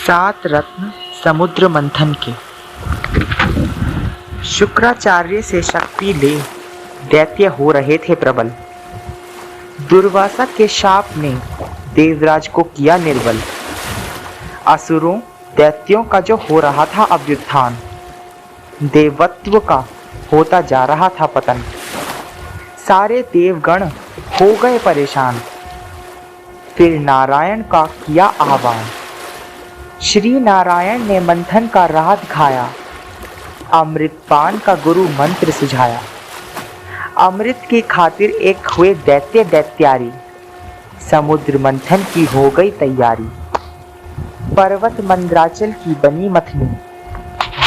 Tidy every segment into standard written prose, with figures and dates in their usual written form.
सात रत्न समुद्र मंथन के। शुक्राचार्य से शक्ति ले दैत्य हो रहे थे प्रबल। दुर्वासा के शाप ने देवराज को किया निर्बल। असुरों दैत्यों का जो हो रहा था अभ्युत्थान, देवत्व का होता जा रहा था पतन। सारे देवगण हो गए परेशान, फिर नारायण का किया आह्वान। श्री नारायण ने मंथन का राह दिखाया, अमृतपान का गुरु मंत्र सुझाया। अमृत की खातिर एक हुए दैत्य दैत्यारी, समुद्र मंथन की हो गई तैयारी। पर्वत मंद्राचल की बनी मथनी,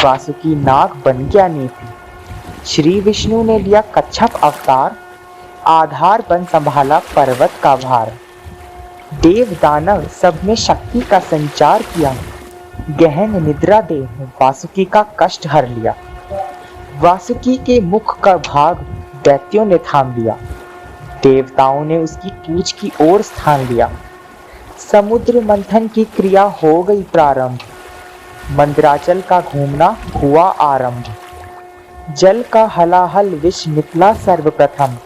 वासुकी नाग बन गया नेति। श्री विष्णु ने लिया कच्छप अवतार, आधार बन संभाला पर्वत का भार। देव दानव सब ने शक्ति का संचार किया, गहन निद्रा दे वासुकी का कष्ट हर लिया। वासुकी के मुख का भाग दैत्यों ने थाम लिया, देवताओं ने उसकी पूंछ की ओर स्थान लिया। समुद्र मंथन की क्रिया हो गई प्रारंभ, मंद्राचल का घूमना हुआ आरंभ। जल का हलाहल विष निकला सर्वप्रथम,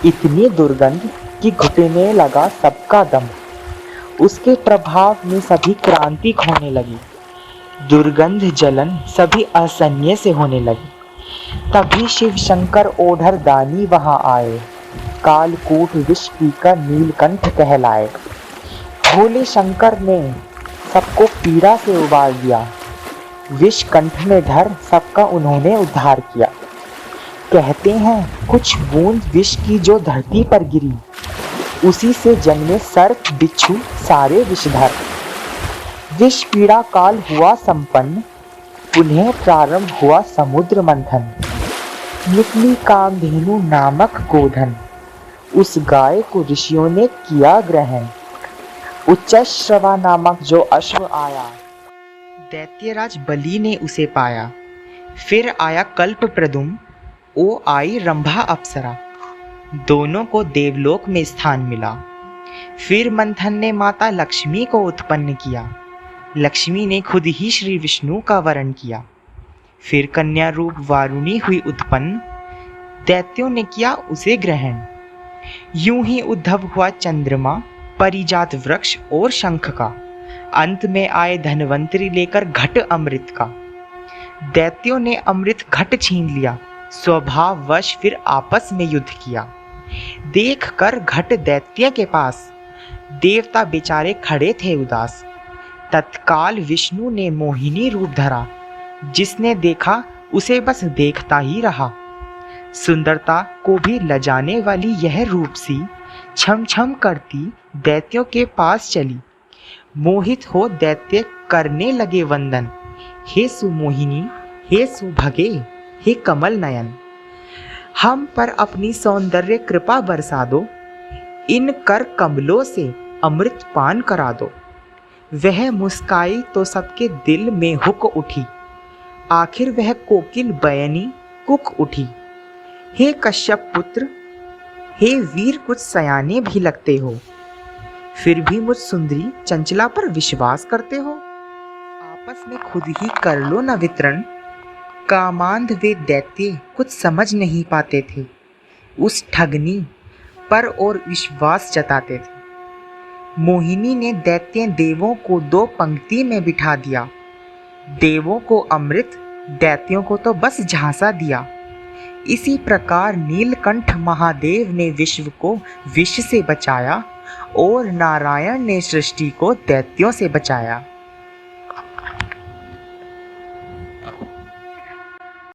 इतनी दुर्गंध कि घुटने लगा सबका दम। उसके प्रभाव में सभी क्रांति होने लगी, दुर्गंध जलन सभी असह्य से होने लगी। तभी शिव शंकर ओढ़र दानी वहां आए, कालकूट विष पीकर नीलकंठ कहलाए। भोले शंकर ने सबको पीड़ा से उबार दिया, विष कंठ में धर सबका उन्होंने उद्धार किया। कहते हैं कुछ बूंद विष की जो धरती पर गिरी, उसी से जन्मे सर्प बिच्छू सारे विषधर। विष पीड़ा काल हुआ संपन्न, पुनः प्रारंभ हुआ समुद्र मंथन। निकली कामधेनु नामक गोधन, उस गाय को ऋषियों ने किया ग्रहण। उच्चश्रवा नामक जो अश्व आया, दैत्यराज बलि ने उसे पाया। फिर आया कल्प प्रदुम, ओ आई रंभा अप्सरा, दोनों को देवलोक में स्थान मिला। फिर मंथन ने माता लक्ष्मी को उत्पन्न किया, लक्ष्मी ने खुद ही श्री विष्णु का वरण किया। फिर कन्या रूप वारुणी हुई उत्पन्न, दैत्यों ने किया उसे ग्रहण। यूं ही उद्धव हुआ चंद्रमा, परिजात वृक्ष और शंख का। अंत में आए धनवंतरी लेकर घट अमृत का। दैत्यों ने अमृत घट छीन लिया, स्वभाववश फिर आपस में युद्ध किया। देख कर घट दैत्य के पास, देवता बेचारे खड़े थे उदास। तत्काल विष्णु ने मोहिनी रूप धरा, जिसने देखा उसे बस देखता ही रहा। सुंदरता को भी लजाने वाली यह रूप सी, छम छम करती दैत्यों के पास चली। मोहित हो दैत्य करने लगे वंदन, हे सुमोहिनी हे सुभगे हे कमल नयन। हम पर अपनी सौंदर्य कृपा बरसा दो, इन कर कमलों से अमृत पान करा दो। वह मुस्काई तो सबके दिल में हुक उठी, आखिर वह कोकिल बयनी कुक उठी। हे कश्यप पुत्र हे वीर, कुछ सयाने भी लगते हो, फिर भी मुझ सुंदरी चंचला पर विश्वास करते हो। आपस में खुद ही कर लो न वितरण, कामांध वे दैत्य कुछ समझ नहीं पाते थे। उस ठगनी पर और विश्वास जताते थे। मोहिनी ने दैत्य देवों को दो पंक्ति में बिठा दिया, देवों को अमृत दैत्यों को तो बस झांसा दिया। इसी प्रकार नीलकंठ महादेव ने विश्व को विष से बचाया, और नारायण ने सृष्टि को दैत्यों से बचाया।